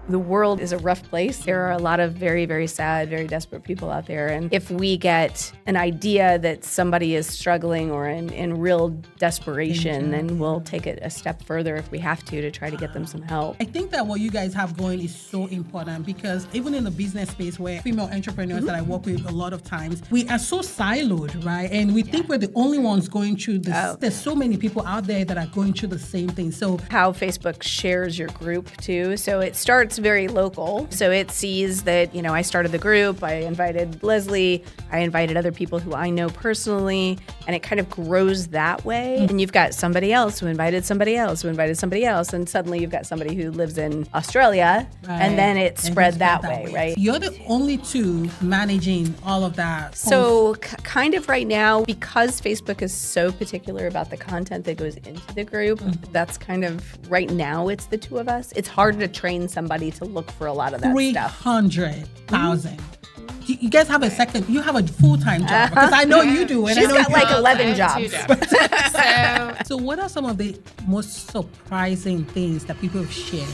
The world is a rough place. There are a lot of very, very sad, very desperate people out there. And if we get an idea that somebody is struggling or in real desperation, then we'll take it a step further if we have to try to get them some help. I think that what you guys have going is so important because even in the business space where female entrepreneurs that I work with a lot of times, we are so siloed, right? And we think we're the only ones going through this. There's so many people out there that are going through the same thing. So how Facebook shares your group too. So it starts very local. So it sees that, I started the group, I invited Leslie, I invited other people who I know personally, and it kind of grows that way. And you've got somebody else who invited somebody else who invited somebody else, and suddenly you've got somebody who lives in Australia, and then it spread that way, right? You're the only two managing all of that. So kind of right now, because Facebook is so particular about the content that goes into the group, that's kind of, right now, it's the two of us. It's hard to train somebody to look for a lot of that stuff. 300,000. You guys have a second, you have a full-time job, because I know you do. And She's got like 11 jobs. So what are some of the most surprising things that people have shared?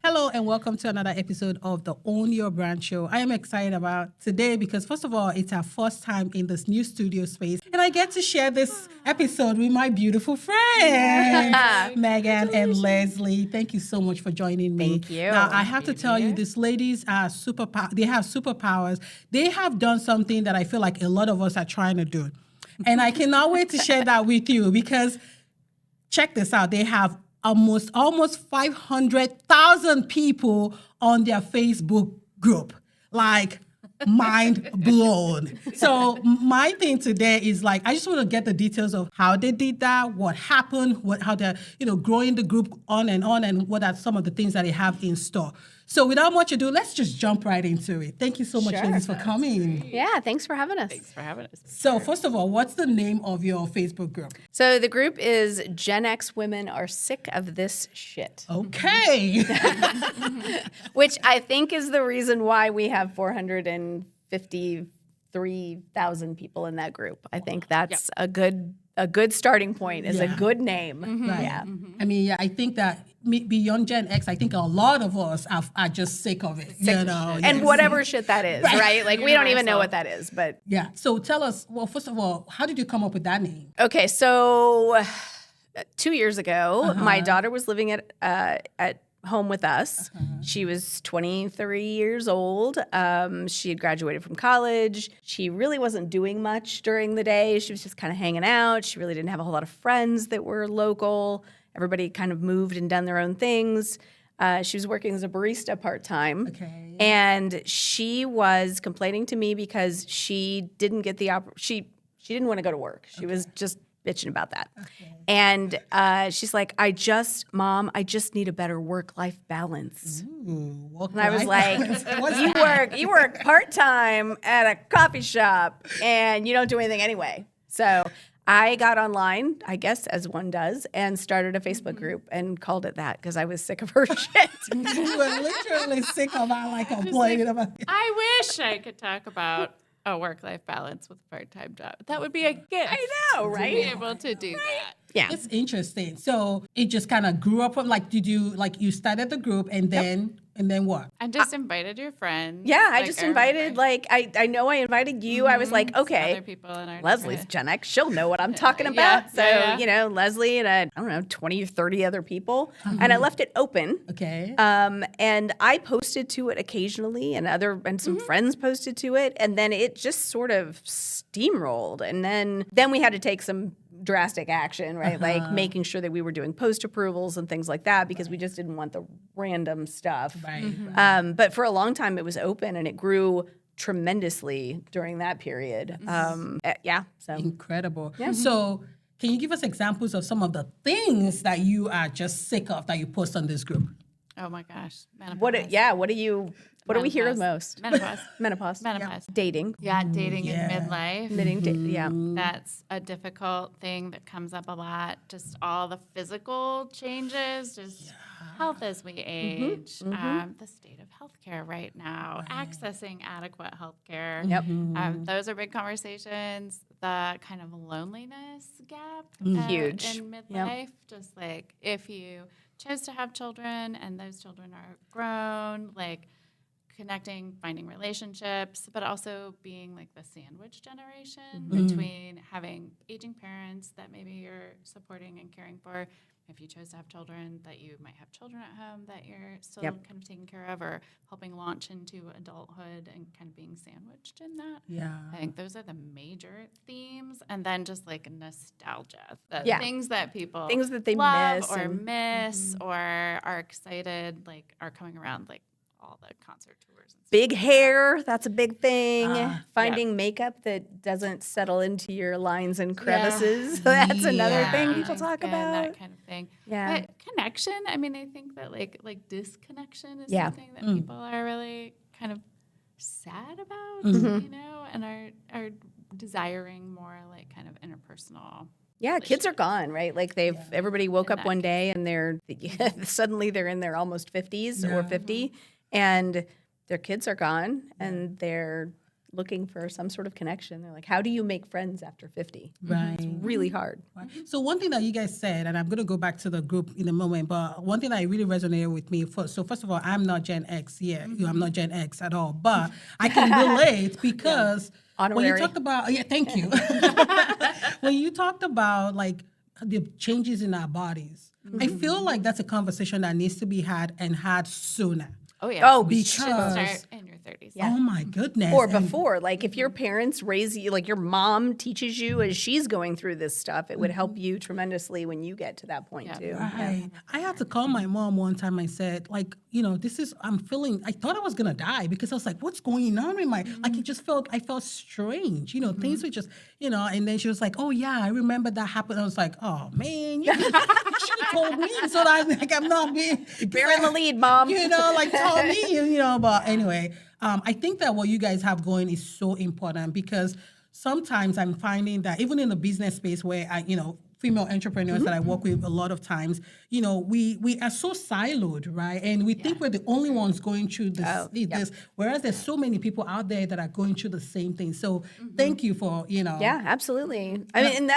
Hello and welcome to another episode of the Own Your Brand Show. I am excited about today because first of all, it's our first time in this new studio space and I get to share this episode with my beautiful friends, Megan and Leslie. Thank you so much for joining me. Thank you. Now, I have to tell you, these ladies are they have superpowers. They have done something that I feel like a lot of us are trying to do. And I cannot wait to share that with you because check this out. They have almost 500,000 people on their Facebook group. Like, mind blown. So my thing today is like, I just want to get the details of how they did that, what happened, how they're, growing the group on, and what are some of the things that they have in store. So without much ado, let's just jump right into it. Thank you so much, ladies, for coming. Yeah, thanks for having us. Thanks for having us. So first of all, what's the name of your Facebook group? So the group is Gen X Women Are Sick of This Shit. Okay. Which I think is the reason why we have 453,000 people in that group. I think that's a good starting point, is a good name. Right. Yeah. I mean, I think that beyond Gen X, I think a lot of us are just sick of it. And whatever shit that is, right? Like, we don't even know what that is, but. Yeah. So tell us, well, first of all, how did you come up with that name? Okay, so 2 years ago, my daughter was living at home with us. She was 23 years old. She had graduated from college. She really wasn't doing much during the day. She was just kind of hanging out. She really didn't have a whole lot of friends that were local. Everybody kind of moved and done their own things. She was working as a barista part-time. Okay. And she was complaining to me because she didn't get she didn't want to go to work. She was just bitching about that. Okay. And she's like, Mom, I just need a better work-life balance. Ooh, and I was like, you work part-time at a coffee shop and you don't do anything anyway. So I got online, I guess, as one does, and started a Facebook group and called it that because I was sick of her shit. You were literally sick of our complaining about it. I wish I could talk about a work-life balance with a part-time job. That would be a gift. I know, right? To be able to do that. Yeah. It's interesting. So it just kind of grew up from you started the group and then what? And just invited your friends. Yeah, I just invited, I know I invited you. I was like, okay, other people in our Leslie's Gen X. She'll know what I'm talking about. Leslie and 20 or 30 other people. And I left it open. Okay. And I posted to it occasionally and some friends posted to it. And then it just sort of steamrolled. And then we had to take some drastic action, right? Like making sure that we were doing post approvals and things like that because we just didn't want the random stuff. Right. But for a long time it was open and it grew tremendously during that period. So incredible. Yeah. So can you give us examples of some of the things that you are just sick of that you post on this group? Oh my gosh. Menopause. What do we hear the most? Menopause. Dating. Yeah, dating in midlife. That's a difficult thing that comes up a lot. Just all the physical changes, health as we age, the state of healthcare right now, accessing adequate healthcare. Yep. Those are big conversations. The kind of loneliness gap huge in midlife. Just like if you chose to have children and those children are grown, like connecting, finding relationships, but also being like the sandwich generation between having aging parents that maybe you're supporting and caring for. If you chose to have children, that you might have children at home that you're still kind of taking care of, or helping launch into adulthood and kind of being sandwiched in that. Yeah. I think those are the major themes. And then just like nostalgia, the things that people things that they love miss or miss or are excited, like are coming around, like all the concert tours. And Big hair, that's a big thing. Finding makeup that doesn't settle into your lines and crevices. That's another thing people talk about. That kind of thing. Yeah. But connection, I mean, I think that like disconnection is something that people are really kind of sad about, you know, and are desiring more like kind of interpersonal. Yeah, kids are gone, right? Like everybody woke up one day and they're suddenly they're in their almost 50s or 50, and their kids are gone and they're looking for some sort of connection. They're like, how do you make friends after 50? Right. It's really hard. Right. So one thing that you guys said, and I'm going to go back to the group in a moment, but one thing that really resonated with me, first of all, I'm not Gen X yet. I'm not Gen X at all, but I can relate because when you talked about, thank you. When you talked about like the changes in our bodies, I feel like that's a conversation that needs to be had and had sooner. Oh, yeah. Oh, You should start in your 30s. Oh my goodness. Or before, like if your parents raise you, like your mom teaches you as she's going through this stuff, it would help you tremendously when you get to that point too. Right. I had to call my mom one time. I said, like, you know, I thought I was going to die because I was like, what's going on with my, like, I felt strange. You know, things were just, you know, and then she was like, oh yeah, I remember that happened. I was like, oh man, you should have told me so that I'm not being. Bearing the lead, mom. You know, like told me, you know, but anyway, I think that what you guys have going is so important because sometimes I'm finding that even in the business space where female entrepreneurs that I work with a lot of times, you know, we are so siloed, right? And we think we're the only ones going through this, whereas there's so many people out there that are going through the same thing. So thank you for, you know. Yeah, absolutely. I mean,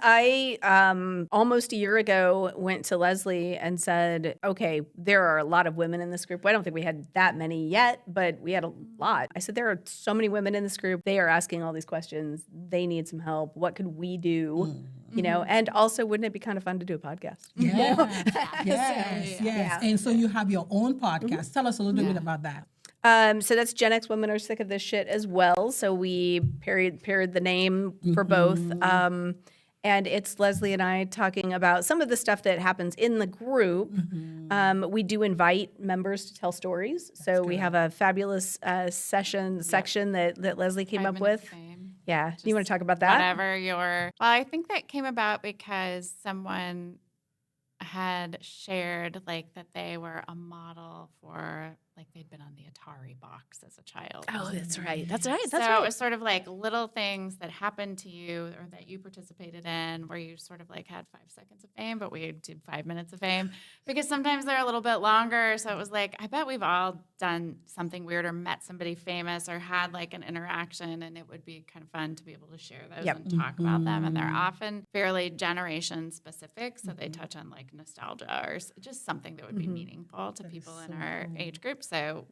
I almost a year ago went to Leslie and said, okay, there are a lot of women in this group. I don't think we had that many yet, but we had a lot. I said, there are so many women in this group. They are asking all these questions. They need some help. What could we do? You know, and also, wouldn't it be kind of fun to do a podcast? Yes. And so you have your own podcast. Tell us a little bit about that. So that's Gen X Women Are Sick of This Shit as well. So we paired the name for both. And it's Leslie and I talking about some of the stuff that happens in the group. We do invite members to tell stories. So we have a fabulous section that Leslie came up with. Yeah. Do you want to talk about that? Well, I think that came about because someone had shared like that they were a model for like they'd been on the Atari box as a child. Oh, that's right. That's right. It was sort of like little things that happened to you or that you participated in where you sort of like had 5 seconds of fame, but we did 5 minutes of fame because sometimes they're a little bit longer. So it was like, I bet we've all done something weird or met somebody famous or had like an interaction, and it would be kind of fun to be able to share those and talk about them. And they're often fairly generation specific. So they touch on like nostalgia or just something that would be meaningful to people in our age group. So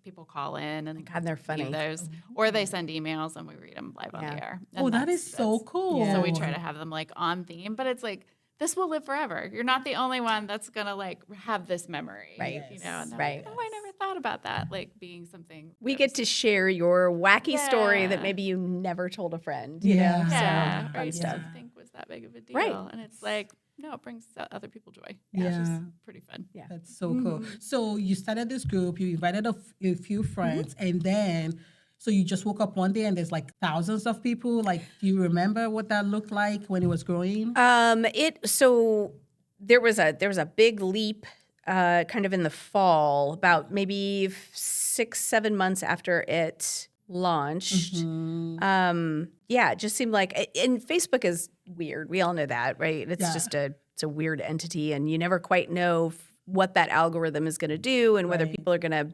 people call in and God, they're funny. Those, or they send emails and we read them live on the air. And that is so cool. So we try to have them like on theme, but it's like this will live forever. You're not the only one that's gonna like have this memory, right? You know, and right. Like, oh, I never thought about that, like being something. We get to share your wacky story that maybe you never told a friend. You know? So or you stuff. didn't think was that big of a deal, Right. And it's like. No, it brings other people joy. Yeah. It's just pretty fun. Yeah. That's so cool. So you started this group, you invited a few friends, and then, so you just woke up one day and there's like thousands of people. Like, do you remember what that looked like when it was growing? So there was a big leap kind of in the fall, about maybe 6-7 months after it launched. It just seemed like, and Facebook is weird. We all know that, right? It's just it's a weird entity, and you never quite know what that algorithm is going to do and whether people are going to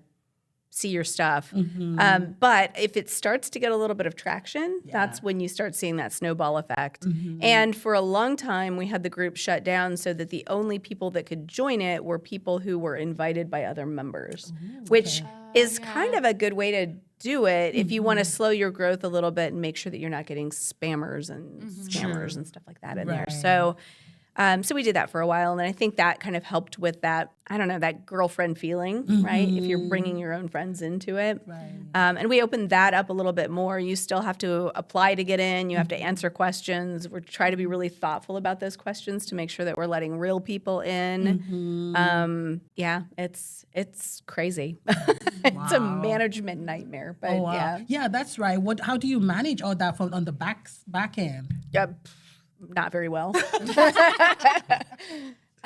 see your stuff. But if it starts to get a little bit of traction, that's when you start seeing that snowball effect. And for a long time, we had the group shut down so that the only people that could join it were people who were invited by other members, which is kind of a good way to do it if you want to slow your growth a little bit and make sure that you're not getting spammers and scammers and stuff like that in there. So so we did that for a while, and I think that kind of helped with that, I don't know, that girlfriend feeling, right? If you're bringing your own friends into it. And we opened that up a little bit more. You still have to apply to get in. You have to answer questions. We're trying to be really thoughtful about those questions to make sure that we're letting real people in. Yeah, it's crazy. It's a management nightmare. But yeah, that's right. How do you manage all that on the back end? Not very well.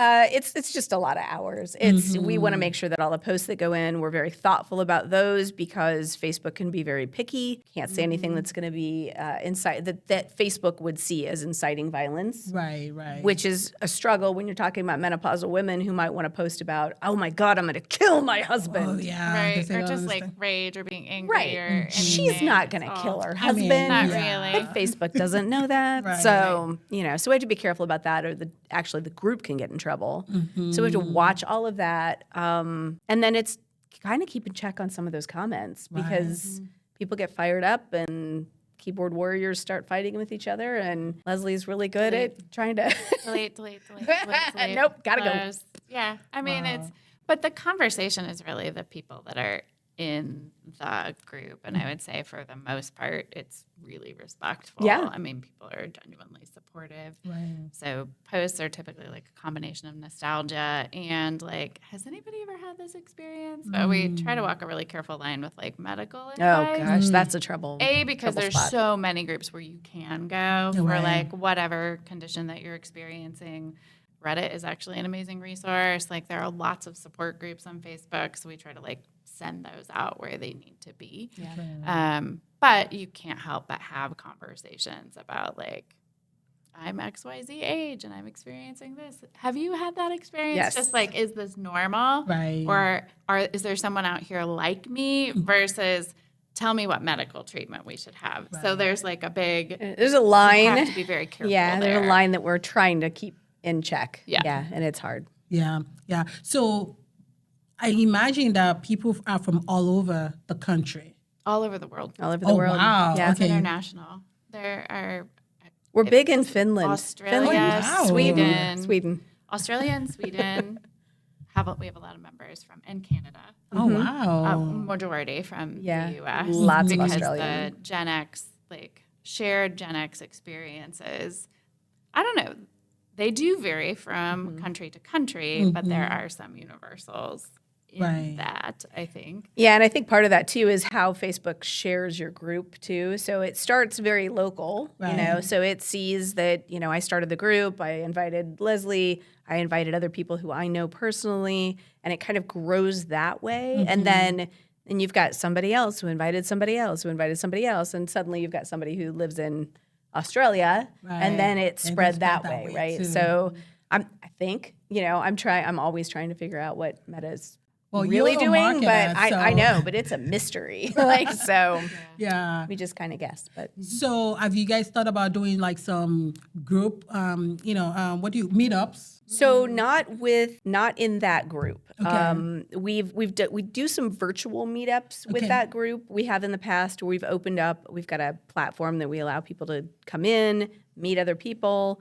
It's just a lot of hours. We want to make sure that all the posts that go in, we're very thoughtful about those because Facebook can be very picky. Can't say anything that's going to be that Facebook would see as inciting violence. Right. Which is a struggle when you're talking about menopausal women who might want to post about, oh my God, I'm going to kill my husband. Oh yeah, right, or just like rage or being angry. Right. Or anything. She's not going to kill her husband. Not really. Facebook doesn't know that. So, so we have to be careful about that, or actually the group can get in trouble. So we have to watch all of that. And then it's kind of keep in check on some of those comments because people get fired up and keyboard warriors start fighting with each other. And Leslie's really good at trying to delete. Nope, gotta go. Yeah, I mean, but the conversation is really the people that are in the group. And I would say for the most part, it's really respectful. Yeah. I mean, people are genuinely supportive. Right. So posts are typically like a combination of nostalgia and like, has anybody ever had this experience? But we try to walk a really careful line with like medical advice. Oh gosh, that's a trouble. Because there's so many groups where you can go for like whatever condition that you're experiencing. Reddit is actually an amazing resource. Like there are lots of support groups on Facebook, so we try to like send those out where they need to be. But you can't help but have conversations about like, I'm XYZ age and I'm experiencing this. Have you had that experience? Yes. Just like, is this normal? Right. Or is there someone out here like me versus tell me what medical treatment we should have. Right. So there's like a big, there's a line. You have to be very careful. There's a line that we're trying to keep in check. Yeah. And it's hard. Yeah. So I imagine that people are from all over the country. All over the world. All over the world. Wow. Yeah. It's international. There are... We're big in Finland. Australia, Sweden. Australia and Sweden. We have a lot of members from, and Canada. Oh, wow. Majority from the U.S. Lots of Australian. Australian. The Gen X, like shared Gen X experiences, I don't know. They do vary from country to country, but there are some universals in that, I think. Yeah, and I think part of that too is how Facebook shares your group too. So it starts very local, so it sees that, I started the group, I invited Leslie, I invited other people who I know personally, and it kind of grows that way. And then you've got somebody else who invited somebody else, who invited somebody else, and suddenly you've got somebody who lives in Australia, and then it spread that way, right? Too. So I'm always trying to figure out what Meta's really doing, but I know, but it's a mystery. We just kind of guess. But so, have you guys thought about doing like some group, meetups? So not in that group. Okay. We do some virtual meetups with that group. We have in the past where we've opened up. We've got a platform that we allow people to come in, meet other people.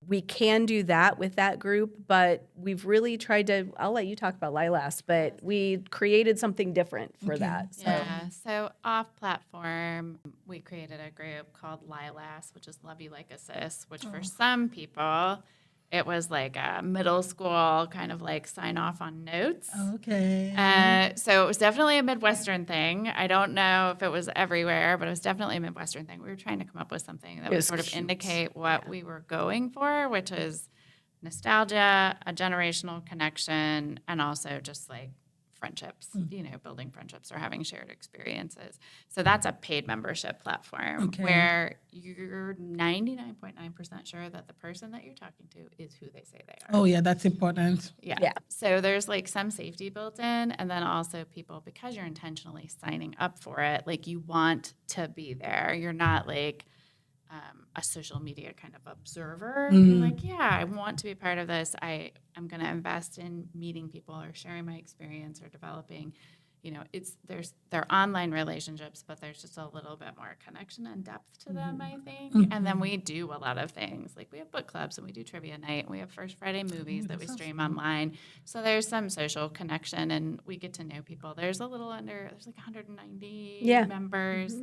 We can do that with that group, but we've really tried to, I'll let you talk about Lilas, but we created something different for that. So. Yeah, so off platform, we created a group called Lilas, which is Love You Like a Sis, which for some people, it was like a middle school kind of like sign off on notes. Okay. So it was definitely a Midwestern thing. I don't know if it was everywhere, but it was definitely a Midwestern thing. We were trying to come up with something that would sort of indicate what we were going for, which is nostalgia, a generational connection, and also just like friendships, building friendships or having shared experiences. So that's a paid membership platform where you're 99.9% sure that the person that you're talking to is who they say they are. Oh, yeah, that's important. Yeah. So there's like some safety built in, and then also people, because you're intentionally signing up for it, like you want to be there. You're not like a social media kind of observer. You're like, yeah, I want to be part of this. I'm going to invest in meeting people or sharing my experience or developing. They're online relationships, but there's just a little bit more connection and depth to them, I think. And then we do a lot of things. Like we have book clubs and we do trivia night and we have First Friday movies that we stream online. So there's some social connection and we get to know people. There's like 190 members,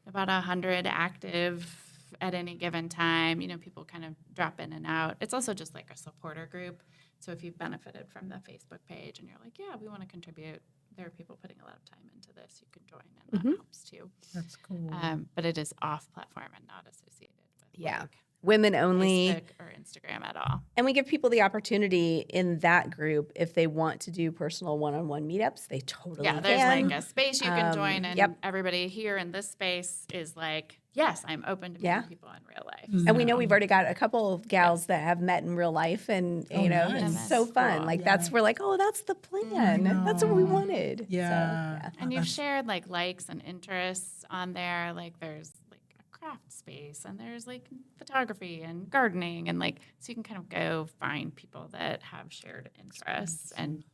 about 100 active at any given time. People kind of drop in and out. It's also just like a supporter group. So if you've benefited from the Facebook page and you're like, yeah, we want to contribute, there are people putting a lot of time into this, you can join, and that helps too. That's cool. But it is off platform and not associated with like women only Facebook or Instagram at all. And we give people the opportunity in that group, if they want to do personal one-on-one meetups, they totally can. There's like a space you can join, and everybody here in this space is like, yes, I'm open to meeting people in real life. And we know we've already got a couple of gals that have met in real life, and nice. it's so fun. Like we're like, oh, that's the plan. That's what we wanted. Yeah. And you've shared like likes and interests on there. Like there's like a craft space, and there's like photography and gardening, and like so you can kind of go find people that have shared interests and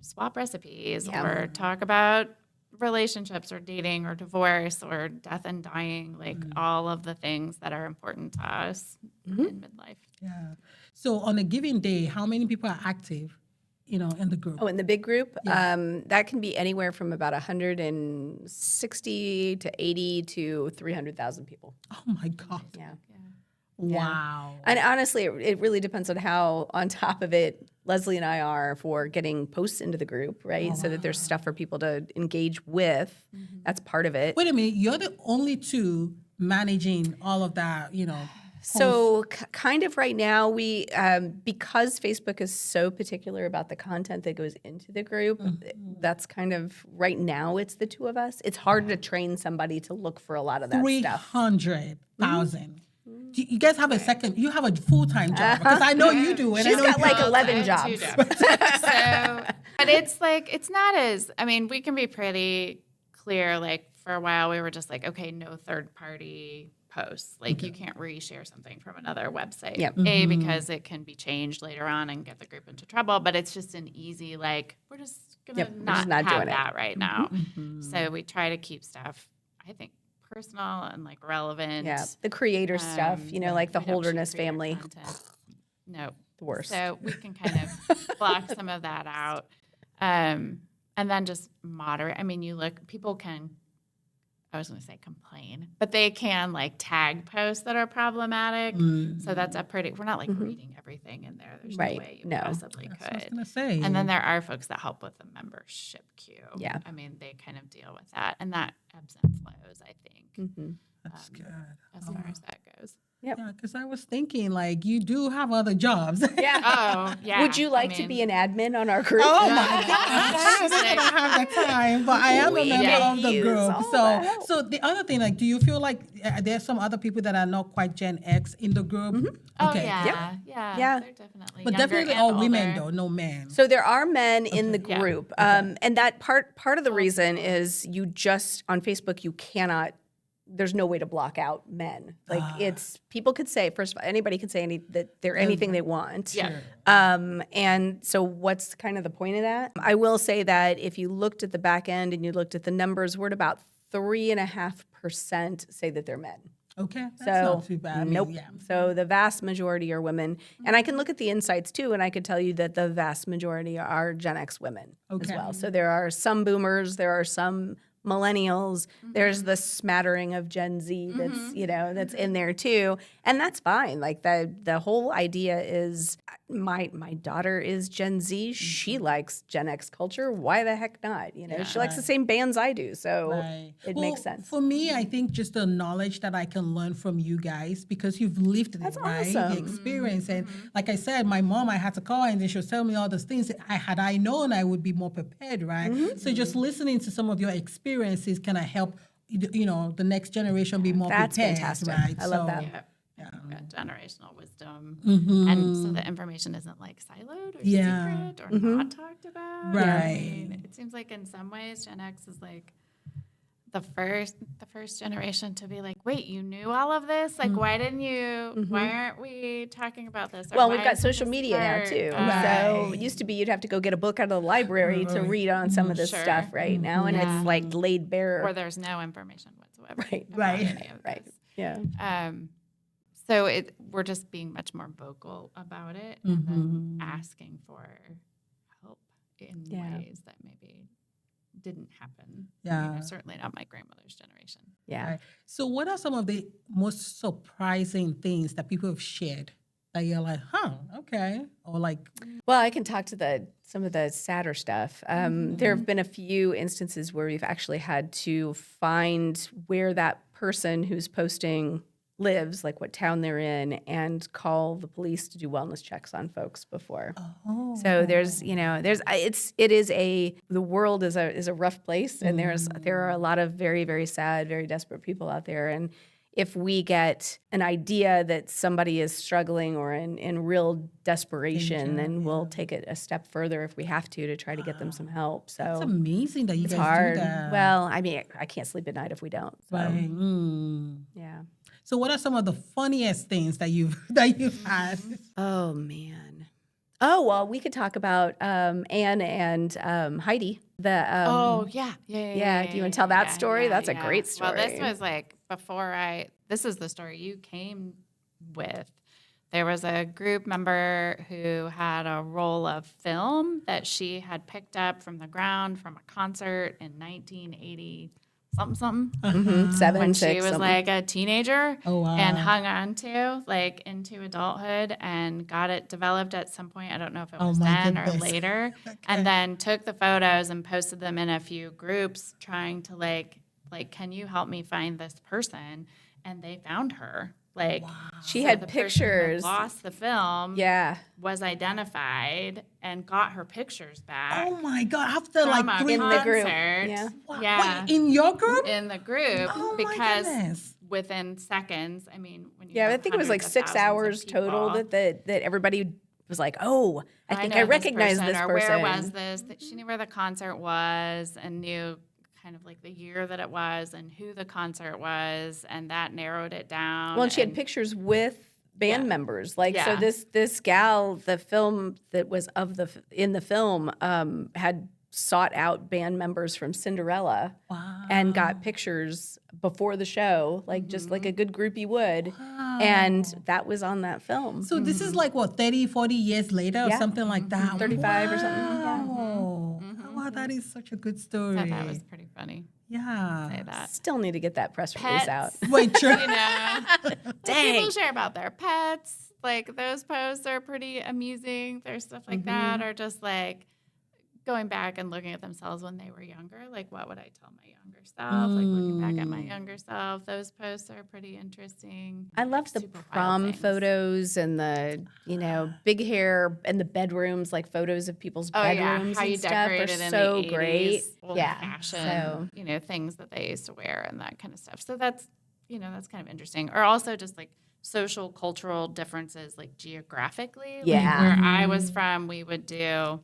swap recipes or talk about relationships or dating or divorce or death and dying, like all of the things that are important to us in midlife. Yeah. So on a given day, how many people are active, in the group? Oh, in the big group, that can be anywhere from about 160 to 80 to 300,000 people. Oh my God. Yeah. Wow. And honestly, it really depends on how on top of it Leslie and I are for getting posts into the group, right? So that there's stuff for people to engage with. That's part of it. Wait a minute. You're the only two managing all of that, So kind of right now, we because Facebook is so particular about the content that goes into the group, that's kind of right now it's the two of us. It's hard to train somebody to look for a lot of that stuff. 300,000. You guys have you have a full-time job, because I know you do. And She's I know got like 11 jobs. 2 jobs. But it's like, it's not as, we can be pretty clear. Like for a while we were just like, okay, no third-party posts. Like you can't reshare something from another website. Because it can be changed later on and get the group into trouble. But it's just an easy, like, we're just going to not have that right now. So we try to keep stuff, I think, personal and like relevant. Yeah, the creator stuff, like the Holderness family. No, the worst. So we can kind of block some of that out, and then just moderate. People can. I was going to say complain, but they can like tag posts that are problematic. So that's we're not like reading everything in there. There's no way you possibly could. That's what I was going to say. And then there are folks that help with the membership queue. Yeah. They kind of deal with that, and that ebbs and flows, I think. That's good. As far as that goes. Yep. Yeah, because I was thinking, like, you do have other jobs. Yeah. Oh, yeah. Would you like to be an admin on our group? Oh my gosh. I don't have the time, but I am a member of the group. So the other thing, like, do you feel like there's some other people that are not quite Gen X in the group? Oh, yeah. Yeah. They're definitely But younger definitely and all older. women, though, no men. So there are men in the group. And that part of the reason is you just, on Facebook, you cannot, there's no way to block out men. Like people could say, first of all, anybody could say that they're anything they want. Yeah. And so what's kind of the point of that? I will say that if you looked at the back end and you looked at the numbers, we're at about 3.5% say that they're men. Okay, that's not too bad. Nope. So the vast majority are women. And I can look at the insights too, and I could tell you that the vast majority are Gen X women as well. So there are some boomers, there are some millennials, there's the smattering of Gen Z that's, that's in there too. And that's fine. Like the whole idea is my daughter is Gen Z. She likes Gen X culture. Why the heck not? You know, she likes the same bands I do, so it makes sense. For me, I think just the knowledge that I can learn from you guys because you've lived it, right? The awesome. experience. And like I said, my mom, I had to call and then she was telling me all those things. Had I known, I would be more prepared, right? So just listening to some of your experiences can help, you know, the next generation be more That's prepared, fantastic. right? I love that. Yeah. Got generational wisdom, and so the information isn't like siloed or secret or not talked about. Right. I mean, it seems like in some ways Gen X is like the first generation to be like, wait, you knew all of this? Like, why didn't you? Why aren't we talking about this? Or Well, why we've got isn't social this media now part too. of- So it used to be you'd have to go get a book out of the library to read on some of this Sure. stuff right now, and it's like laid bare. or there's no information whatsoever. Right. about Right. any of Right. this. Yeah. So we're just being much more vocal about it and then asking for help in ways that maybe didn't happen. Yeah. You know, certainly not my grandmother's generation. Yeah. Right. So what are some of the most surprising things that people have shared that you're like, okay, or like, Well, I can talk to some of the sadder stuff. There have been a few instances where we've actually had to find where that person who's posting lives, like what town they're in, and call the police to do wellness checks on folks before. So the world is a rough place, and there are a lot of very, very sad, very desperate people out there. And if we get an idea that somebody is struggling or in real desperation, then we'll take it a step further if we have to try to get them some help. So it's amazing that you it's guys hard. do that. Well, I mean, I can't sleep at night if we don't. So, Right. yeah. So what are some of the funniest things that you've had? Oh man. Oh well, we could talk about Anne and Heidi. Yeah. Do you want to tell that story? That's a great story. Well, this was like this is the story you came with. There was a group member who had a roll of film that she had picked up from the ground from a concert in 1980 something. Seven, When six, she was something. like a teenager Oh, wow. and hung on to like into adulthood and got it developed at some point. I don't know if it was my then or goodness. later. And then took the photos and posted them in a few groups trying to like, can you help me find this person? And they found her. Like She so had the person that pictures. lost the film. Yeah. Was identified and got her pictures back. Oh my God! After from like a 3 In the group. concert. Yeah. Wow. Yeah. Wait, in your group? In the group Oh my because goodness. within seconds, I mean, when you Yeah, I have think it was like hundreds of 6 thousands of hours total people, that everybody was like, oh, I think know I recognize this or person. where was this? That she knew where the concert was and knew kind of like the year that it was and who the concert was, and that narrowed it down. Well, and she had and- pictures with band members. Like, so Yeah. this gal, the film that was in the film had sought out band members from Cinderella and got pictures before the show, like just like a good groupie would. And that was on that film. So this is like what, 30, 40 years later or Yeah. something like that? 35 or something. Yeah. Wow. Wow, that is such a good story. So that was pretty funny. yeah. Say that. Still need to get that press release Pets. out. Wait, true. You know, Dang. people share about their pets. Like those posts are pretty amusing. There's stuff like that, or just like going back and looking at themselves when they were younger. Like, what would I tell my younger self? Like looking back at my younger self. Those posts are pretty interesting. I love the Super wild prom things. photos and the, big hair and the bedrooms, like photos of people's Oh yeah, bedrooms how and you stuff are decorated in so the 80s, great. old Yeah. fashion, So things that they used to wear and that kind of stuff. So that's, that's kind of interesting. Or also just like social cultural differences, like geographically. Yeah. Like where I was from, we would do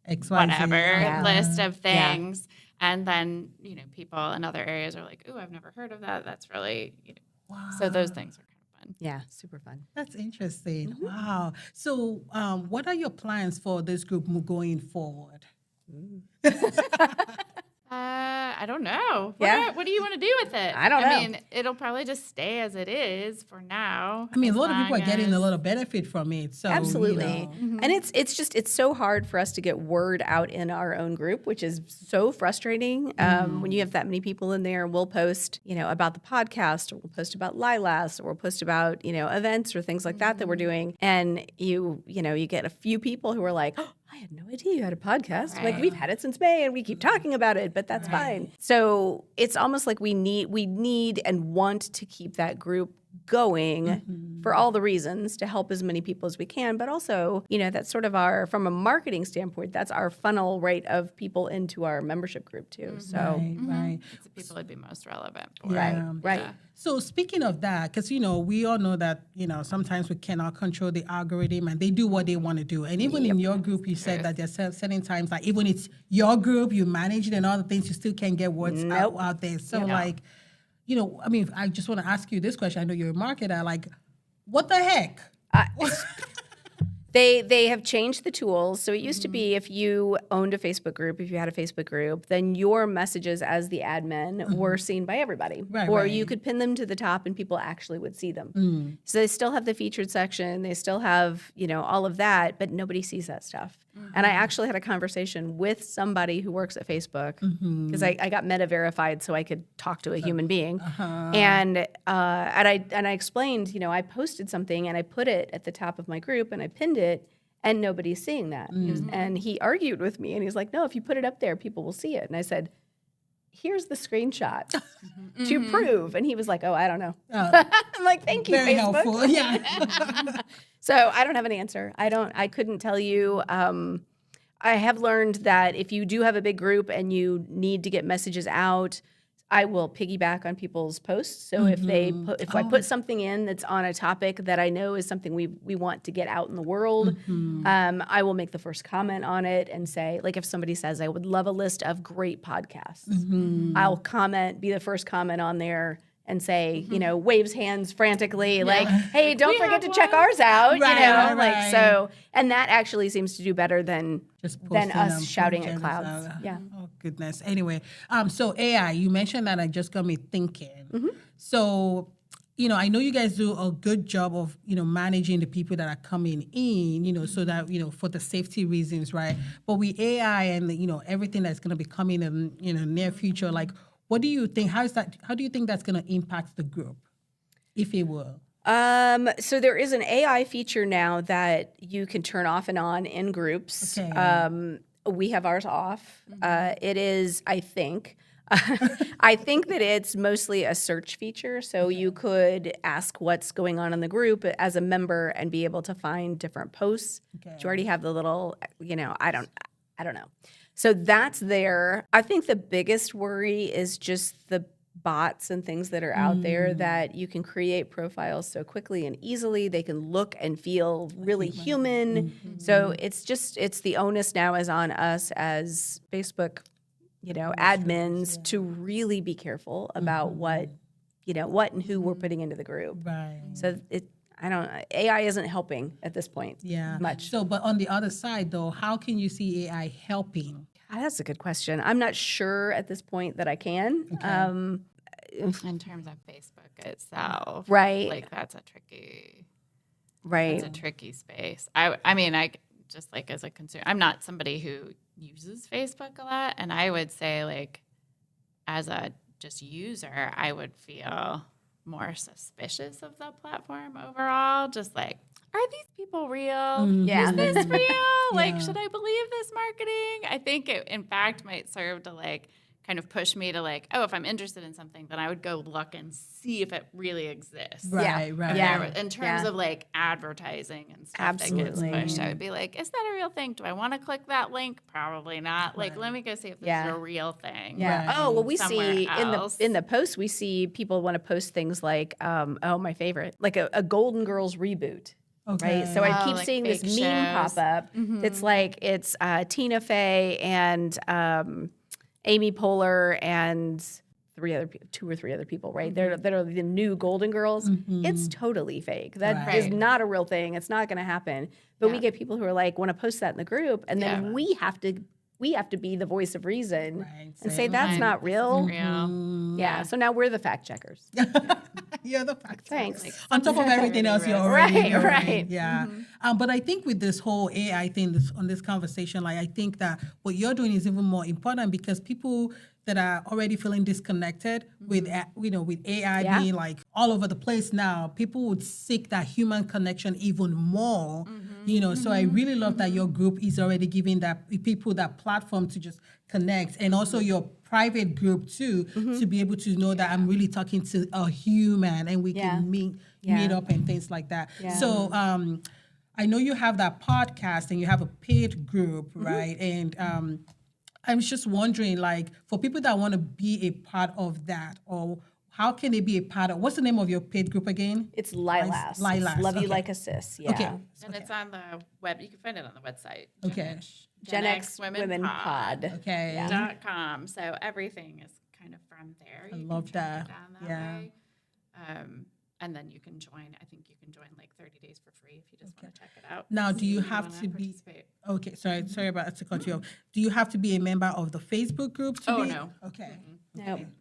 XYZ. whatever Yeah. list of things. And then, people in other areas are like, ooh, I've never heard of that. That's really, Wow. so those things are kind of fun. yeah, super fun. That's interesting. Wow. So what are your plans for this group going forward? I don't know. Yeah. What do you want to do with it? I don't know. I mean, it'll probably just stay as it is for now. I mean, as a lot of people are long getting as- a lot of benefit from it. So Absolutely. you know. And it's so hard for us to get word out in our own group, which is so frustrating. When you have that many people in there, we'll post, about the podcast, or we'll post about Lilas, or we'll post about, events or things like that we're doing. And you get a few people who are like, oh, I had no idea you had a podcast. Like, we've had it since May and we keep talking about it, but that's fine. So it's almost like we need and want to keep that group going for all the reasons to help as many people as we can, but also, that's sort of from a marketing standpoint, that's our funnel rate of people into our membership group too. So Right. It's the people that'd be most relevant for. Yeah. right. Yeah. So speaking of that, because we all know that sometimes we cannot control the algorithm, and they do what they want to do. And even in your group, you said that there's certain times, like even it's your group, you manage it, and all the things, you still can't get words out there. So like, I mean, I just want to ask you this question. I know you're a marketer. Like, what the heck? They have changed the tools. So it used to be if you owned a Facebook group, if you had a Facebook group, then your messages as the admin were seen by everybody. Right, or right. you could pin them to the top and people actually would see them. So they still have the featured section. They still have, all of that, but nobody sees that stuff. And I actually had a conversation with somebody who works at Facebook because I got meta verified so I could talk to a human being. And I explained, I posted something and I put it at the top of my group and I pinned it and nobody's seeing that. And he argued with me and he's like, no, if you put it up there, people will see it. And I said, here's the screenshot to prove. And he was like, oh, I don't know. I'm like, thank you, Very Facebook. helpful. Yeah. So I don't have an answer. I couldn't tell you. I have learned that if you do have a big group and you need to get messages out, I will piggyback on people's posts. So if I put something in that's on a topic that I know is something we want to get out in the world, I will make the first comment on it and say, like if somebody says, I would love a list of great podcasts, I'll be the first comment on there and say, waves hands frantically, like, hey, don't forget to check ours out, Right. so, and that actually seems to do better than Just us posting them, shouting at putting clouds. them out. Yeah. Oh goodness. Anyway, so AI, you mentioned that, I just got me thinking. So, I know you guys do a good job of, managing the people that are coming in, so that, for the safety reasons, right? But with AI and, everything that's going to be coming in, near future, like, what do you think? How do you think that's going to impact the group, if it will? So there is an AI feature now that you can turn off and on in groups. Okay. We have ours off. It is, I think, I think that it's mostly a search feature. So you could ask what's going on in the group as a member and be able to find different posts. Okay. You already have the little, I don't know. So that's there. I think the biggest worry is just the bots and things that are out there that you can create profiles so quickly and easily. They can look and feel really human. So it's the onus now is on us as Facebook, admins to really be careful about what and who we're putting into the group. Right. So AI isn't helping at this point. Yeah. Much. So, but on the other side, though, how can you see AI helping? That's a good question. I'm not sure at this point that I can. In terms of Facebook itself, Right. Like that's a tricky space. I mean, I just like as a consumer, I'm not somebody who uses Facebook a lot, and I would say like as a just user, I would feel more suspicious of the platform overall. Just like, are these people real? Yeah. Is this real? Like, should I believe this marketing? I think it, in fact, might serve to like kind of push me to like, oh, if I'm interested in something, then I would go look and see if it really exists. Right. Yeah. In terms of like advertising and stuff that Absolutely. gets pushed, I would be like, is that a real thing? Do I want to click that link? Probably not. Like, let me go see if this is a real thing. Yeah. Right. Oh, well, we Somewhere see else. in the posts we see people want to post things like, my favorite, like a Golden Girls reboot. Okay. Right. So I keep like seeing this fake meme shows. pop up. It's like it's Tina Fey and Amy Poehler and two or three other people, right? They're the new Golden Girls. It's totally fake. That is Right. not a real thing. It's not going to happen. But we get people who are like want to post that in the group, and then we have to we have to be the voice of reason Right. and say that's not real. Real. Yeah. So now we're the fact checkers. You're the fact Thanks. checker. On top of everything else, you're Right, already right. Yeah. But I think with this whole AI thing on this conversation, like I think that what you're doing is even more important because people that are already feeling disconnected with with AI being like all over the place now, people would seek that human connection even more. So I really love that your group is already giving that people that platform to just connect, and also your private group too, to be able to know that I'm really talking to a human and we can meet up and things like that. So I know you have that podcast and you have a paid group, right? And I was just wondering, like, for people that want to be a part of that, or how can they be a part of, what's the name of your paid group again? It's Lilas. Lilas, Love you okay. like a sis. Yeah. Okay. And it's on the web. You can find it on the website. Okay. Gen X Women Pod. Okay. .com. So everything is kind of from there. I You love can track that. it down that Yeah. way. And then you can join. I think you can join like 30 days for free if you just want to check it out. Now, do you If have wanna to be, participate. okay, sorry about to cut you off. Do you have to be a member of the Facebook group to Oh, be? no. Okay.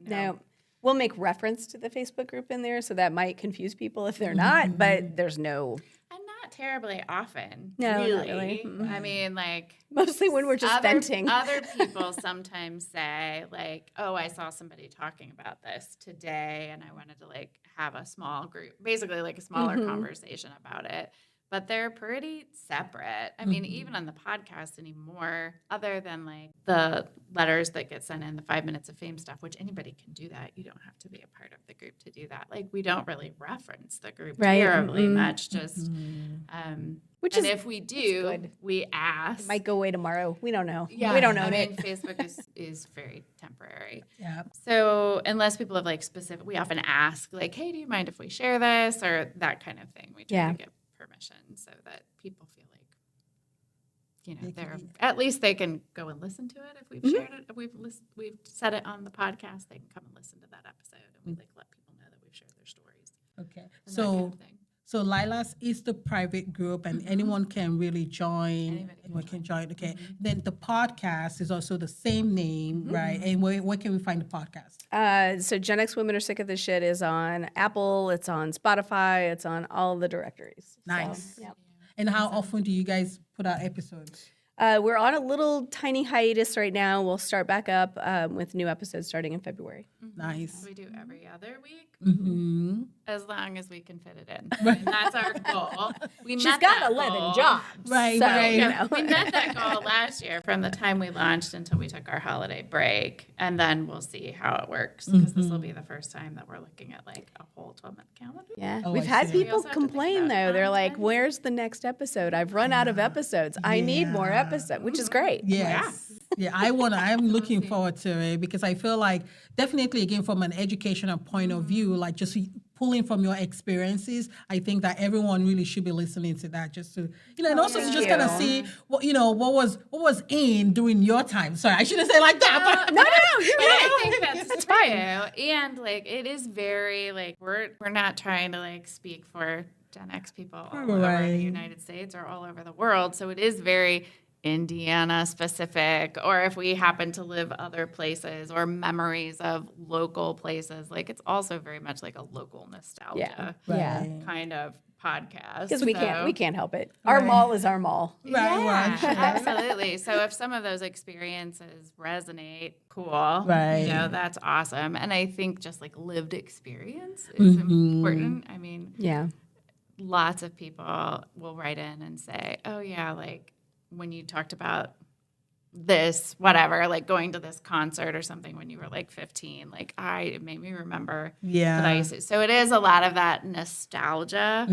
No. We'll make reference to the Facebook group in there, so that might confuse people if they're not, but there's no, And not terribly often. No, not really. really. I mean, like mostly when we're just venting. Other people sometimes say, like, oh, I saw somebody talking about this today and I wanted to like have a small group, basically like a smaller conversation about it. But they're pretty separate. I mean, even on the podcast anymore, other than like the letters that get sent in, the 5 minutes of fame stuff, which anybody can do that. You don't have to be a part of the group to do that. Like we don't really reference the group terribly much. Just Which and is, if we do, good. we ask. might go away tomorrow. We don't know. Yeah, We don't know I it. mean, Facebook is very temporary. Yeah. So unless people have like specific, we often ask like, hey, do you mind if we share this or that kind of thing. We try to get permission so that people feel like, they're at least they can go and listen to it if we've shared it. If we've said it on the podcast, they can come and listen to that episode, and we like let people know that we've shared their stories. Okay. And that kind of thing. So Lilas is the private group, and anyone can really join. Anybody Anyone can join. Okay. Then the podcast is also the same name, right? And where can we find the podcast? So Gen X Women Are Sick of This Shit is on Apple, it's on Spotify, it's on all the directories. Nice. So, yep. And how often do you guys put out episodes? We're on a little tiny hiatus right now. We'll start back up with new episodes starting in February. Nice. We do every other week, Mm-hmm. as long as we can fit it in. I mean, that's our goal. She's got 11 jobs. Right, so, right. you know. We met that goal last year from the time we launched until we took our holiday break. And then we'll see how it works because this will be the first time that we're looking at like a whole 12-month calendar. Yeah, Oh, we've I had see. We people also have to think complain about though. They're like, content. "Where's the next episode? I've run out of episodes. I need more episodes," which is great. Yes. Yeah, I'm looking forward to it because I feel like definitely again from an educational point of view, like just pulling from your experiences, I think that everyone really should be listening to that just to, and also to just kind of see what, what was in during your time. Sorry, I shouldn't say like that. But No, you're But right. I think that's true. And like it is very like we're not trying to like speak for Gen X people all over Right. the United States or all over the world. So it is very Indiana specific, or if we happen to live other places or memories of local places, like it's also very much like a local nostalgia Yeah. kind of podcast. Because we So- can't help it. Our mall is our mall. Yeah, Right. absolutely. So if some of those experiences resonate, cool. Right. That's awesome. And I think just like lived experience is important. I mean, Yeah. lots of people will write in and say, oh yeah, like when you talked about this, whatever, like going to this concert or something when you were like 15, like it made me remember that I used to. So it is a lot of that nostalgia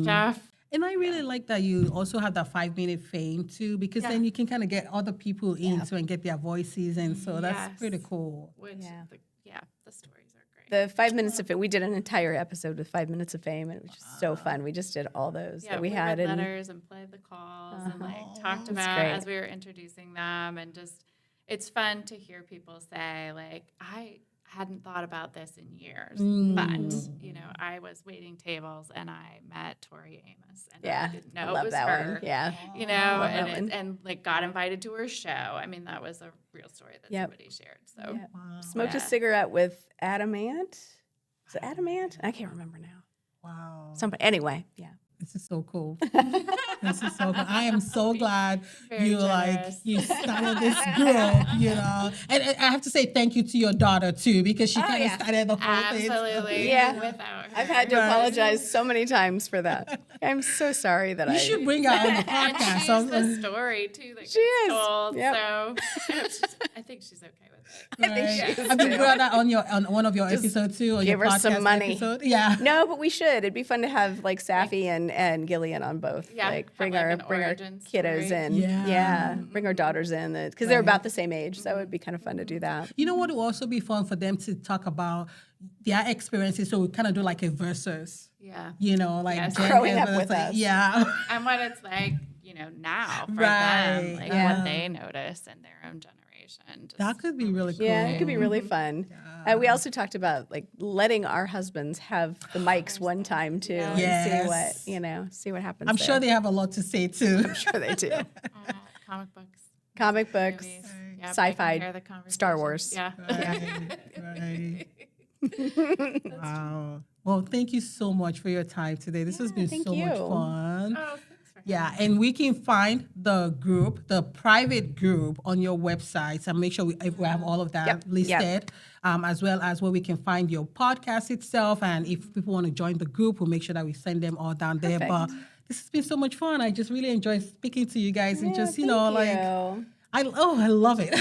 stuff. And I really like that you also have that 5-minute fame too, because then you can kind of get other people into and get their voices, and so that's Yes. pretty cool. Which the stories are great. The 5 minutes of fame. We did an entire episode with 5 minutes of fame, and it was just so fun. We just did all those that we had. read And letters and played the calls and like talked about great. as we were introducing them, and just it's fun to hear people say like I hadn't thought about this in years, Mm. but you know, I was waiting tables and I met Tori Amos, and I didn't know I it love was that her. one. Yeah. You know, Love that and one. and like got invited to her show. I mean, that was a real story that Yep. somebody shared. So Yeah. Wow. Smoked a Yeah. cigarette with Adamant. Is it Adamant? I can't remember now. Wow. Somebody. Anyway, yeah. This is so cool. This is so cool. I am so glad Very you generous. you started this group, you know. And I have to say thank you to your daughter too, because she kind of yeah. started the whole thing. absolutely, Yeah. without her. I've had to Right. apologize so many times for that. I'm so sorry that You should bring her on the And podcast. she's the story too that gets She is. told. Yep. So I think she's okay with it. Right. she is Have you too. brought that on one of your episodes too? Or give your her some podcast money. episode? Yeah. No, but we should. It'd be fun to have like Safi and Gillian on both. Yeah, like have, bring like, our an bring our origin kiddos story. in. Yeah. Bring our daughters in because they're Right. about the same age, so it'd be kind of fun to do that. You know what would also be fun for them to talk about their experiences. So we kind of do like a versus. Yeah. You know, like Yes. Gen Growing up versus, with us. Yeah. And what it's like, you know, now for Right. them, like Yeah. what they notice in their own generation. Just That could be really cool. Yeah, it could be really fun. We also talked about like letting our husbands have the mics one time too, and Yes. see what happens. I'm there. sure they have a lot to say too. I'm sure they do. Comic books, Comic books, movies. Yep, I sci-fi, can hear the Star conversation. Wars. Yeah. Right. Wow. Well, thank you so much for your time today. This has been thank so much you. fun. Oh, thanks for Yeah, and we can find the group, the private group, on your website, and make sure we have all of that Yep, listed, as well as where we can find your podcast itself. And if people want to join the group, we'll make sure that we send them all down there. Perfect. But this has been so much fun. I just really enjoyed speaking to you guys, and Yeah, just I love it.